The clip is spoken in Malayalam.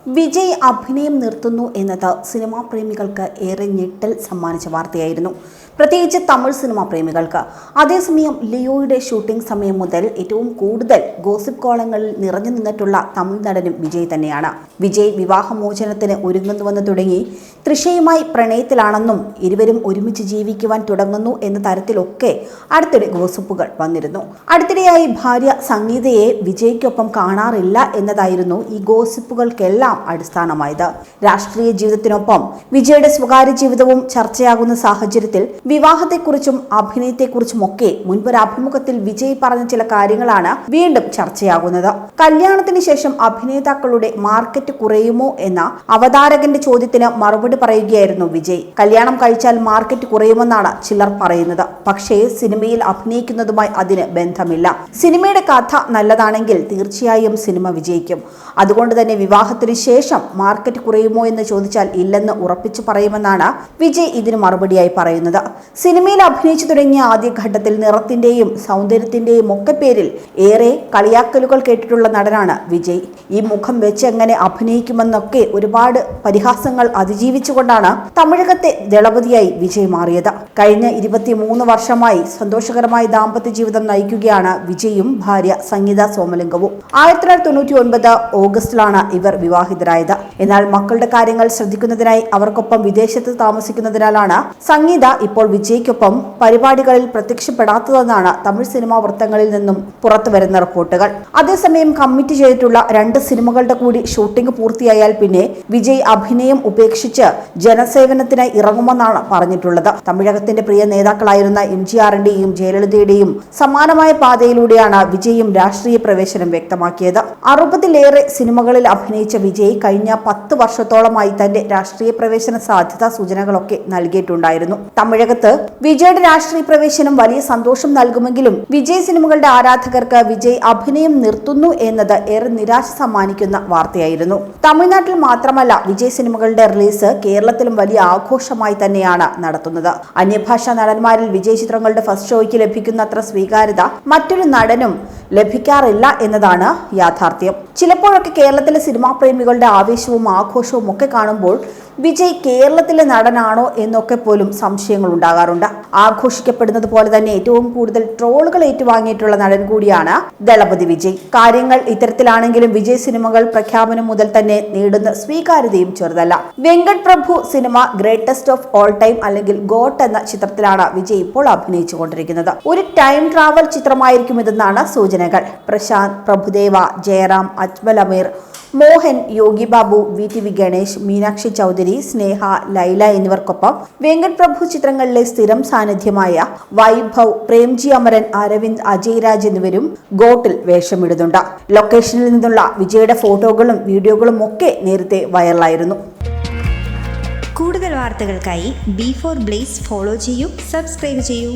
വിജയ് അഭിനയം നിർത്തുന്നു എന്നത് സിനിമാ പ്രേമികൾക്ക് ഏറെ ഞെട്ടൽ സമ്മാനിച്ച വാർത്തയായിരുന്നു, പ്രത്യേകിച്ച് തമിഴ് സിനിമാ പ്രേമികൾക്ക്. അതേസമയം ലിയോയുടെ ഷൂട്ടിംഗ് സമയം മുതൽ ഏറ്റവും കൂടുതൽ ഗോസിപ്പ് കോളങ്ങളിൽ നിറഞ്ഞു നിന്നിട്ടുള്ള തമിഴ് നടനും വിജയ് തന്നെയാണ്. വിജയ് വിവാഹമോചനത്തിന് ഒരുങ്ങുന്നുവെന്ന് തുടങ്ങി തൃഷയുമായി പ്രണയത്തിലാണെന്നും ഇരുവരും ഒരുമിച്ച് ജീവിക്കുവാൻ തുടങ്ങുന്നു എന്ന തരത്തിലൊക്കെ അടുത്തിടെ ഗോസിപ്പുകൾ വന്നിരുന്നു. അടുത്തിടെയായി ഭാര്യ സംഗീതയെ വിജയ്ക്കൊപ്പം കാണാറില്ല എന്നതായിരുന്നു ഈ ഗോസിപ്പുകൾക്കെല്ലാം അടിസ്ഥാനമായത്. രാഷ്ട്രീയ ജീവിതത്തിനൊപ്പം വിജയുടെ സ്വകാര്യ ജീവിതവും ചർച്ചയാകുന്ന സാഹചര്യത്തിൽ വിവാഹത്തെക്കുറിച്ചും അഭിനയത്തെക്കുറിച്ചുമൊക്കെ മുൻപൊരു അഭിമുഖത്തിൽ വിജയ് പറഞ്ഞ ചില കാര്യങ്ങളാണ് വീണ്ടും ചർച്ചയാകുന്നത്. കല്യാണത്തിന് ശേഷം അഭിനേതാക്കളുടെ മാർക്കറ്റ് കുറയുമോ എന്ന അവതാരകന്റെ ചോദ്യത്തിന് മറുപടി പറയുകയായിരുന്നു വിജയ്. കല്യാണം കഴിച്ചാൽ മാർക്കറ്റ് കുറയുമെന്നാണ് ചിലർ പറയുന്നത്. പക്ഷേ സിനിമയിൽ അഭിനയിക്കുന്നതുമായി അതിന് ബന്ധമില്ല. സിനിമയുടെ കഥ നല്ലതാണെങ്കിൽ തീർച്ചയായും സിനിമ വിജയിക്കും. അതുകൊണ്ട് തന്നെ വിവാഹത്തിന് ശേഷം മാർക്കറ്റ് കുറയുമോ എന്ന് ചോദിച്ചാൽ ഇല്ലെന്ന് ഉറപ്പിച്ചു പറയുമെന്നാണ് വിജയ് ഇതിന് മറുപടിയായി പറയുന്നത്. സിനിമയിൽ അഭിനയിച്ചു തുടങ്ങിയ ആദ്യഘട്ടത്തിൽ നിറത്തിന്റെയും സൗന്ദര്യത്തിന്റെയും ഒക്കെ പേരിൽ ഏറെ കളിയാക്കലുകൾ കേട്ടിട്ടുള്ള നടനാണ് വിജയ്. ഈ മുഖം വെച്ച് എങ്ങനെ അഭിനയിക്കുമെന്നൊക്കെ ഒരുപാട് പരിഹാസങ്ങൾ അതിജീവിച്ചുകൊണ്ടാണ് തമിഴകത്തെ ദളപതിയായി വിജയ് മാറിയത്. കഴിഞ്ഞ 23 വർഷമായി സന്തോഷകരമായ ദാമ്പത്യ ജീവിതം നയിക്കുകയാണ് വിജയും ഭാര്യ സംഗീത സോമലിംഗവും. 1999 ഓഗസ്റ്റിലാണ് ഇവർ വിവാഹിതരായത്. എന്നാൽ മക്കളുടെ കാര്യങ്ങൾ ശ്രദ്ധിക്കുന്നതിനായി അവർക്കൊപ്പം വിദേശത്ത് താമസിക്കുന്നതിനാലാണ് സംഗീത ഇപ്പോൾ വിജയ്ക്കൊപ്പം പരിപാടികളിൽ പ്രത്യക്ഷപ്പെടാത്തതെന്നാണ് തമിഴ് സിനിമാ വൃത്തങ്ങളിൽ നിന്നും പുറത്തുവരുന്ന റിപ്പോർട്ടുകൾ. അതേസമയം കമ്മിറ്റ് ചെയ്തിട്ടുള്ള 2 സിനിമകളുടെ കൂടി ഷൂട്ടിംഗ് പൂർത്തിയായാൽ പിന്നെ വിജയ് അഭിനയം ഉപേക്ഷിച്ച് ജനസേവനത്തിനായി ഇറങ്ങുമെന്നാണ് പറഞ്ഞിട്ടുള്ളത്. തമിഴകത്തിന്റെ പ്രിയ നേതാക്കളായിരുന്ന MGRന്റെയും ജയലളിതയുടെയും സമാനമായ പാതയിലൂടെയാണ് വിജയും രാഷ്ട്രീയ പ്രവേശനം വ്യക്തമാക്കിയത്. 60-ലേറെ സിനിമകളിൽ അഭിനയിച്ച വിജയ് കഴിഞ്ഞ 10 വർഷത്തോളമായി തന്റെ രാഷ്ട്രീയ പ്രവേശന സാധ്യതാ സൂചനകളൊക്കെ നൽകിയിട്ടുണ്ടായിരുന്നു. തമിഴകത്ത് വിജയുടെ രാഷ്ട്രീയ പ്രവേശനം വലിയ സന്തോഷം നൽകുമെങ്കിലും വിജയ് സിനിമകളുടെ ആരാധകർക്ക് വിജയ് അഭിനയം നിർത്തുന്നു എന്നത് ഏറെ നിരാശ സമ്മാനിക്കുന്ന വാർത്തയായിരുന്നു. തമിഴ്നാട്ടിൽ മാത്രമല്ല, വിജയ് സിനിമകളുടെ റിലീസ് കേരളത്തിലും വലിയ ആഘോഷമായി തന്നെയാണ് നടത്തുന്നത്. അന്യഭാഷാ നടന്മാരിൽ വിജയ് ചിത്രങ്ങളുടെ ഫസ്റ്റ് ഷോയ്ക്ക് ലഭിക്കുന്ന അത്ര സ്വീകാര്യത മറ്റൊരു നടനും ലഭിക്കാറില്ല എന്നതാണ് യാഥാർത്ഥ്യം. ചിലപ്പോഴൊക്കെ കേരളത്തിലെ സിനിമാ പ്രേമികളുടെ ആവേശവും ആഘോഷവും ഒക്കെ കാണുമ്പോൾ വിജയ് കേരളത്തിലെ നടനാണോ എന്നൊക്കെ പോലും സംശയങ്ങൾ ഉണ്ടാകാറുണ്ട്. ആഘോഷിക്കപ്പെടുന്നത് പോലെ തന്നെ ഏറ്റവും കൂടുതൽ ട്രോളുകൾ ഏറ്റുവാങ്ങിയിട്ടുള്ള നടൻ കൂടിയാണ് ദളപതി വിജയ്. കാര്യങ്ങൾ ഇത്തരത്തിലാണെങ്കിലും വിജയ് സിനിമകൾ പ്രഖ്യാപനം മുതൽ തന്നെ നേടുന്ന സ്വീകാര്യതയും ചെറുതല്ല. Venkat Prabhu cinema greatest of all time അല്ലെങ്കിൽ ഗോട്ട് എന്ന ചിത്രത്തിലാണ് വിജയ് ഇപ്പോൾ അഭിനയിച്ചുകൊണ്ടിരിക്കുന്നത്. ഒരു ടൈം ട്രാവൽ ചിത്രമായിരിക്കും ഇതെന്നാണ് സൂചനകൾ. പ്രശാന്ത്, പ്രഭുദേവ, ജയറാം, അജ്മൽ അമീർ, മോഹൻ, യോഗി ബാബു, VTV ഗണേഷ്, മീനാക്ഷി ചൗധരി, സ്നേഹ, ലൈല എന്നിവർക്കൊപ്പം വെങ്കട് പ്രഭു ചിത്രങ്ങളിലെ സ്ഥിരം സാന്നിധ്യമായ വൈഭവ്, പ്രേംജി അമരൻ, അരവിന്ദ്, അജയ് രാജ് എന്നിവരും ഗോട്ടിൽ വേഷമിടുന്നുണ്ട്. ലൊക്കേഷനിൽ നിന്നുള്ള വിജയുടെ ഫോട്ടോകളും വീഡിയോകളും ഒക്കെ നേരത്തെ വൈറലായിരുന്നു. കൂടുതൽ വാർത്തകൾക്കായി B4 Blaze ഫോളോ ചെയ്യൂ, സബ്സ്ക്രൈബ് ചെയ്യൂ.